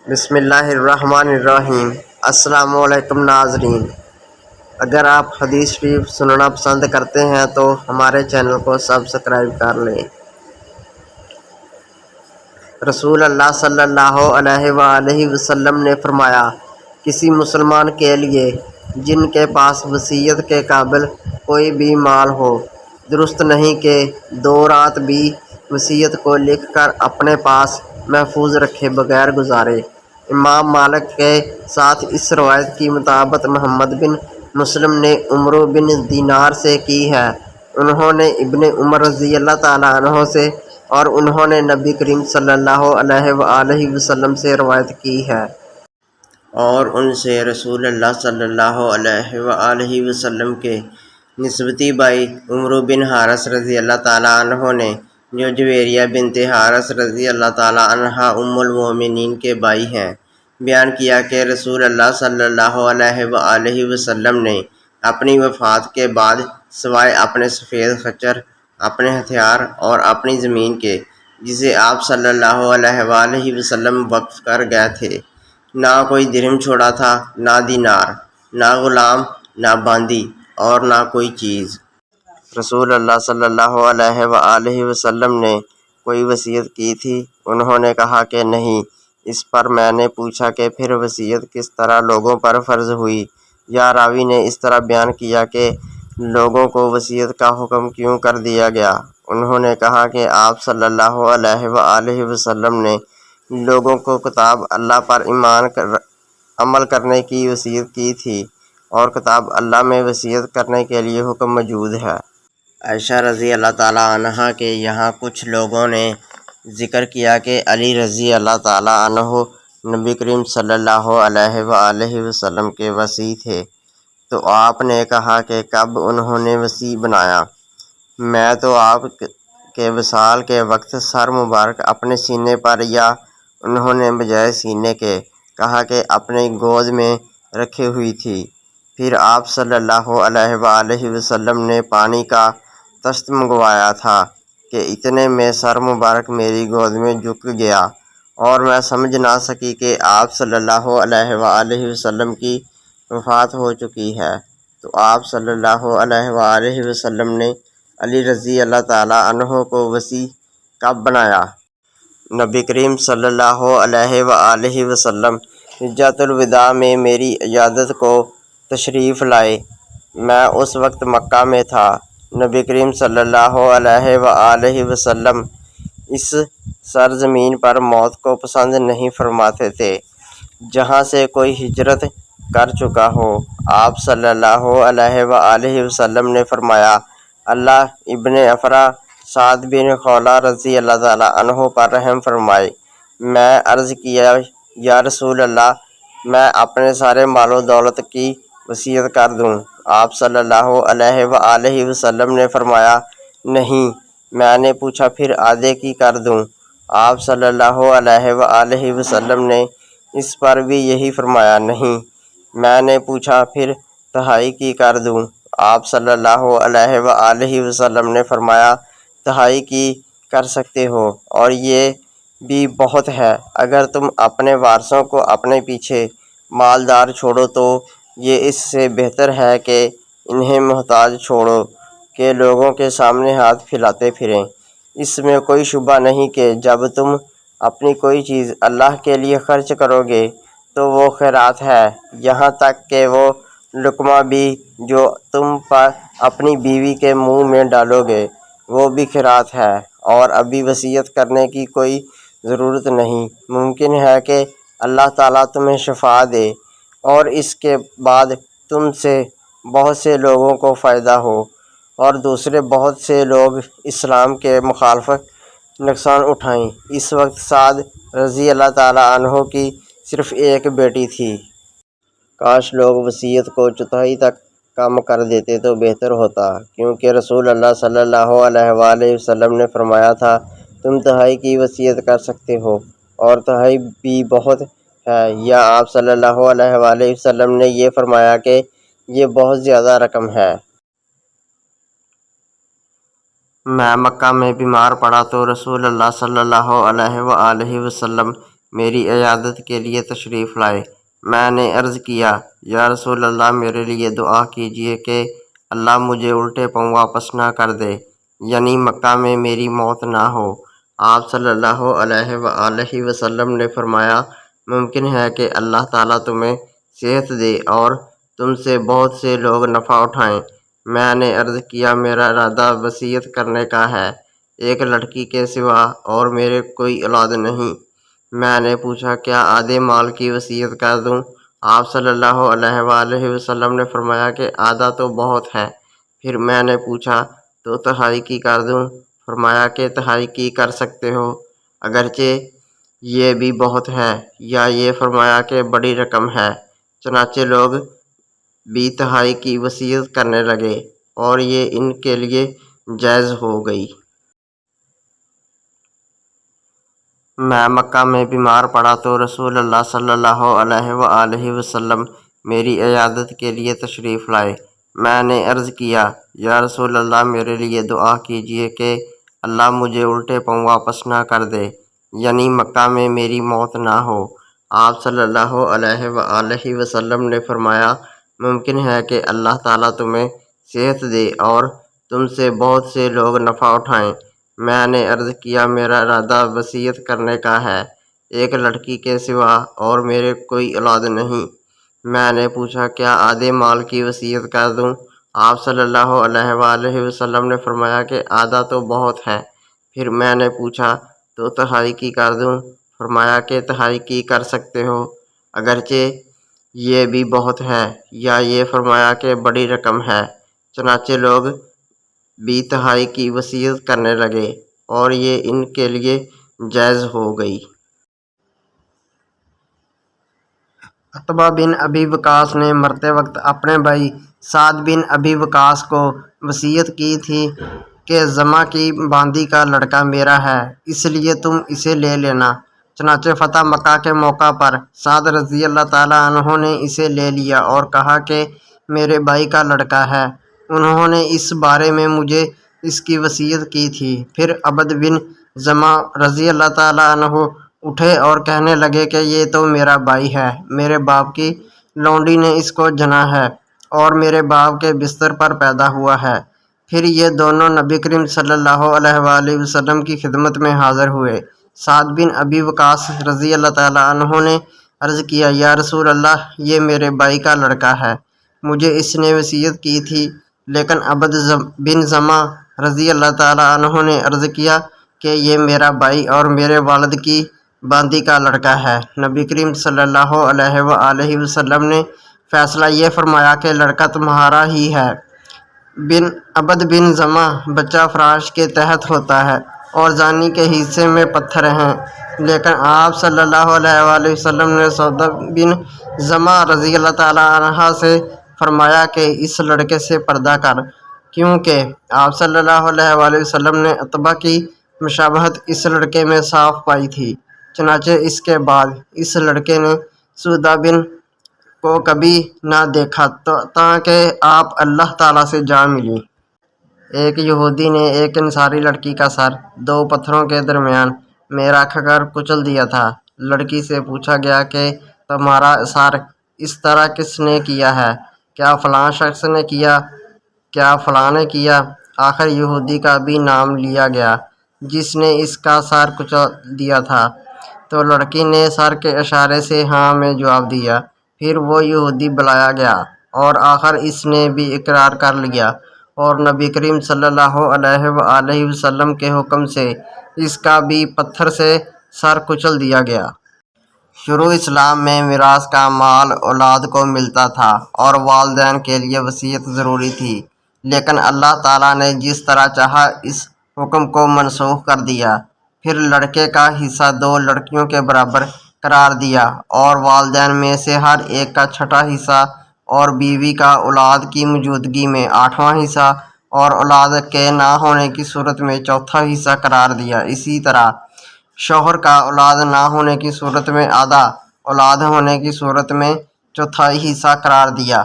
بسم اللہ الرحمن الرحیم۔ السلام علیکم ناظرین، اگر آپ حدیث شریف سننا پسند کرتے ہیں تو ہمارے چینل کو سبسکرائب کر لیں۔ رسول اللہ صلی اللہ علیہ وآلہ وسلم نے فرمایا، کسی مسلمان کے لیے جن کے پاس وصیت کے قابل کوئی بھی مال ہو، درست نہیں کہ 2 رات بھی وصیت کو لکھ کر اپنے پاس محفوظ رکھے بغیر گزارے۔ امام مالک کے ساتھ اس روایت کی مطابقت محمد بن مسلم نے عمر بن دینار سے کی ہے۔ انہوں نے ابن عمر رضی اللہ تعالیٰ عنہ سے اور انہوں نے نبی کریم صلی اللہ علیہ وآلہ وسلم سے روایت کی ہے۔ اور ان سے رسول اللہ صلی اللہ علیہ وآلہ وسلم کے نسبتی بھائی عمرو بن حارث رضی اللہ تعالیٰ عنہ نے، جو جویریہ بنت حارث رضی اللہ تعالیٰ عنہا ام المومنین کے بھائی ہیں، بیان کیا کہ رسول اللہ صلی اللہ علیہ وآلہ وسلم نے اپنی وفات کے بعد سوائے اپنے سفید خچر، اپنے ہتھیار اور اپنی زمین کے، جسے آپ صلی اللہ علیہ وآلہ وسلم وقف کر گئے تھے، نہ کوئی درہم چھوڑا تھا، نہ دینار، نہ غلام، نہ باندی اور نہ کوئی چیز۔ رسول اللہ صلی اللہ علیہ وآلہ وسلم نے کوئی وصیت کی تھی؟ انہوں نے کہا کہ نہیں۔ اس پر میں نے پوچھا کہ پھر وصیت کس طرح لوگوں پر فرض ہوئی؟ یا راوی نے اس طرح بیان کیا کہ لوگوں کو وصیت کا حکم کیوں کر دیا گیا؟ انہوں نے کہا کہ آپ صلی اللہ علیہ وآلہ وسلم نے لوگوں کو کتاب اللہ پر عمل کرنے کی وصیت کی تھی، اور کتاب اللہ میں وصیت کرنے کے لیے حکم موجود ہے۔ عائشہ رضی اللہ تعالیٰ عنہا کے یہاں کچھ لوگوں نے ذکر کیا کہ علی رضی اللہ تعالیٰ عنہ نبی کریم صلی اللہ علیہ وآلہ وسلم کے وصی تھے، تو آپ نے کہا کہ کب انہوں نے وصی بنایا؟ میں تو آپ کے وصال کے وقت سر مبارک اپنے سینے پر، یا انہوں نے بجائے سینے کے کہا کہ اپنی گود میں رکھے ہوئی تھی۔ پھر آپ صلی اللہ علیہ وآلہ وسلم نے پانی کا طست منگوایا تھا کہ اتنے میں سر مبارک میری گود میں جھک گیا اور میں سمجھ نہ سکی کہ آپ صلی اللہ علیہ وآلہ وسلم کی وفات ہو چکی ہے، تو آپ صلی اللہ علیہ وآلہ وسلم نے علی رضی اللہ تعالیٰ عنہ کو وصی کب بنایا؟ نبی کریم صلی اللہ علیہ وآلہ وسلم حجۃ الوداع میں میری عیادت کو تشریف لائے۔ میں اس وقت مکہ میں تھا۔ نبی کریم صلی اللہ علیہ وآلہ وسلم اس سرزمین پر موت کو پسند نہیں فرماتے تھے جہاں سے کوئی ہجرت کر چکا ہو۔ آپ صلی اللہ علیہ وآلہ وسلم نے فرمایا، اللہ ابن افرا سعد بن خولہ رضی اللہ تعالیٰ عنہ پر رحم فرمائے۔ میں عرض کیا، یا رسول اللہ، میں اپنے سارے مال و دولت کی وصیت کر دوں؟ آپ صلی اللہ علیہ وآلہ وسلم نے فرمایا، نہیں۔ میں نے پوچھا، پھر آدھے کی کر دوں؟ آپ صلی اللہ علیہ وآلہ وسلم نے اس پر بھی یہی فرمایا، نہیں۔ میں نے پوچھا، پھر تہائی کی کر دوں؟ آپ صلی اللہ علیہ وآلہ وسلم نے فرمایا، تہائی کی کر سکتے ہو، اور یہ بھی بہت ہے۔ اگر تم اپنے وارثوں کو اپنے پیچھے مالدار چھوڑو تو یہ اس سے بہتر ہے کہ انہیں محتاج چھوڑو کہ لوگوں کے سامنے ہاتھ پھیلاتے پھریں۔ اس میں کوئی شبہ نہیں کہ جب تم اپنی کوئی چیز اللہ کے لیے خرچ کرو گے تو وہ خیرات ہے، یہاں تک کہ وہ لقمہ بھی جو تم پر اپنی بیوی کے منہ میں ڈالو گے وہ بھی خیرات ہے، اور ابھی وصیت کرنے کی کوئی ضرورت نہیں۔ ممکن ہے کہ اللہ تعالیٰ تمہیں شفا دے اور اس کے بعد تم سے بہت سے لوگوں کو فائدہ ہو، اور دوسرے بہت سے لوگ اسلام کے مخالفت نقصان اٹھائیں۔ اس وقت سعد رضی اللہ تعالیٰ عنہ کی صرف ایک بیٹی تھی۔ کاش لوگ وصیت کو چوتھائی تک کم کر دیتے تو بہتر ہوتا، کیونکہ رسول اللہ صلی اللہ علیہ وآلہ وسلم نے فرمایا تھا، تم تہائی کی وصیت کر سکتے ہو، اور تہائی بھی بہت ہے۔ یا آپ صلی اللہ علیہ وآلہ وسلم نے یہ فرمایا کہ یہ بہت زیادہ رقم ہے۔ میں مکہ میں بیمار پڑا تو رسول اللہ صلی اللہ علیہ وآلہ وسلم میری عیادت کے لیے تشریف لائے۔ میں نے عرض کیا، یا رسول اللہ، میرے لیے دعا کیجیے کہ اللہ مجھے الٹے پاؤں واپس نہ کر دے، یعنی مکہ میں میری موت نہ ہو۔ آپ صلی اللہ علیہ وآلہ وسلم نے فرمایا، ممکن ہے کہ اللہ تعالیٰ تمہیں صحت دے اور تم سے بہت سے لوگ نفع اٹھائیں۔ میں نے عرض کیا، میرا ارادہ وصیت کرنے کا ہے، ایک لڑکی کے سوا، اور میرے کوئی اولاد نہیں۔ میں نے پوچھا، کیا آدھے مال کی وصیت کر دوں؟ آپ صلی اللہ علیہ وآلہ وسلم نے فرمایا کہ آدھا تو بہت ہے۔ پھر میں نے پوچھا، تو تہائی کی کر دوں؟ فرمایا کہ تہائی کی کر سکتے ہو، اگرچہ یہ بھی بہت ہے، یا یہ فرمایا کہ بڑی رقم ہے۔ چنانچہ لوگ بھی تہائی کی وصیت کرنے لگے اور یہ ان کے لیے جائز ہو گئی۔ میں مکہ میں بیمار پڑا تو رسول اللہ صلی اللہ علیہ وآلہ وسلم میری عیادت کے لیے تشریف لائے۔ میں نے عرض کیا، یا رسول اللہ، میرے لیے دعا کیجیے کہ اللہ مجھے الٹے پاؤں واپس نہ کر دے، یعنی مکہ میں میری موت نہ ہو۔ آپ صلی اللہ علیہ وآلہ وسلم نے فرمایا، ممکن ہے کہ اللہ تعالیٰ تمہیں صحت دے اور تم سے بہت سے لوگ نفع اٹھائیں۔ میں نے عرض کیا، میرا ارادہ وصیت کرنے کا ہے، ایک لڑکی کے سوا، اور میرے کوئی اولاد نہیں۔ میں نے پوچھا، کیا آدھے مال کی وصیت کر دوں؟ آپ صلی اللہ علیہ وآلہ وسلم نے فرمایا کہ آدھا تو بہت ہے۔ پھر میں نے پوچھا، تو تہائی کی کر دوں؟ فرمایا کہ تہائی کی کر سکتے ہو، اگرچہ یہ بھی بہت ہے، یا یہ فرمایا کہ بڑی رقم ہے۔ چنانچہ لوگ بھی تہائی کی وصیت کرنے لگے اور یہ ان کے لیے جائز ہو گئی۔ عتبہ بن ابی وقاص نے مرتے وقت اپنے بھائی سعد بن ابی وقاص کو وصیت کی تھی کہ زمع کی باندی کا لڑکا میرا ہے، اس لیے تم اسے لے لینا۔ چنانچہ فتح مکہ کے موقع پر سعد رضی اللہ تعالیٰ عنہ نے اسے لے لیا اور کہا کہ میرے بھائی کا لڑکا ہے، انہوں نے اس بارے میں مجھے اس کی وصیت کی تھی۔ پھر عبد بن زمع رضی اللہ تعالیٰ عنہ اٹھے اور کہنے لگے کہ یہ تو میرا بھائی ہے، میرے باپ کی لونڈی نے اس کو جنا ہے اور میرے باپ کے بستر پر پیدا ہوا ہے۔ پھر یہ دونوں نبی کریم صلی اللہ علیہ وآلہ وسلم کی خدمت میں حاضر ہوئے۔ سعد بن ابی وقاص رضی اللہ تعالیٰ عنہ نے عرض کیا، یا رسول اللہ، یہ میرے بھائی کا لڑکا ہے، مجھے اس نے وصیت کی تھی۔ لیکن عبد بن زمع رضی اللہ تعالیٰ عنہ نے عرض کیا کہ یہ میرا بھائی اور میرے والد کی باندی کا لڑکا ہے۔ نبی کریم صلی اللہ علیہ وآلہ وسلم نے فیصلہ یہ فرمایا کہ لڑکا تمہارا ہی ہے۔ عبد بن زمع بچہ فراش کے تحت ہوتا ہے اور زانی کے حصے میں پتھر ہیں، لیکن آپ صلی اللہ علیہ وآلہ وسلم نے سودا بن زمع رضی اللہ تعالیٰ عنہ سے فرمایا کہ اس لڑکے سے پردہ کر، کیونکہ آپ صلی اللہ علیہ وآلہ وسلم نے عتبہ کی مشابہت اس لڑکے میں صاف پائی تھی۔ چنانچہ اس کے بعد اس لڑکے نے سودا بن کو کبھی نہ دیکھا تاکہ آپ اللہ تعالیٰ سے جا ملی۔ ایک یہودی نے ایک انصاری لڑکی کا سر دو پتھروں کے درمیان میں رکھ کر کچل دیا تھا۔ لڑکی سے پوچھا گیا کہ تمہارا سر اس طرح کس نے کیا ہے؟ کیا فلاں شخص نے کیا؟ کیا فلاں نے کیا؟ آخر یہودی کا بھی نام لیا گیا جس نے اس کا سر کچل دیا تھا، تو لڑکی نے سر کے اشارے سے ہاں میں جواب دیا۔ پھر وہ یہودی بلایا گیا اور آخر اس نے بھی اقرار کر لیا اور نبی کریم صلی اللہ علیہ وآلہ وسلم کے حکم سے اس کا بھی پتھر سے سر کچل دیا گیا۔ شروع اسلام میں میراث کا مال اولاد کو ملتا تھا اور والدین کے لیے وصیت ضروری تھی، لیکن اللہ تعالیٰ نے جس طرح چاہا اس حکم کو منسوخ کر دیا۔ پھر لڑکے کا حصہ دو لڑکیوں کے برابر قرار دیا اور والدین میں سے ہر ایک کا چھٹا حصہ، اور بیوی کا اولاد کی موجودگی میں آٹھواں حصہ، اور اولاد کے نہ ہونے کی صورت میں چوتھا حصہ قرار دیا۔ اسی طرح شوہر کا اولاد نہ ہونے کی صورت میں آدھا، اولاد ہونے کی صورت میں چوتھائی حصہ قرار دیا۔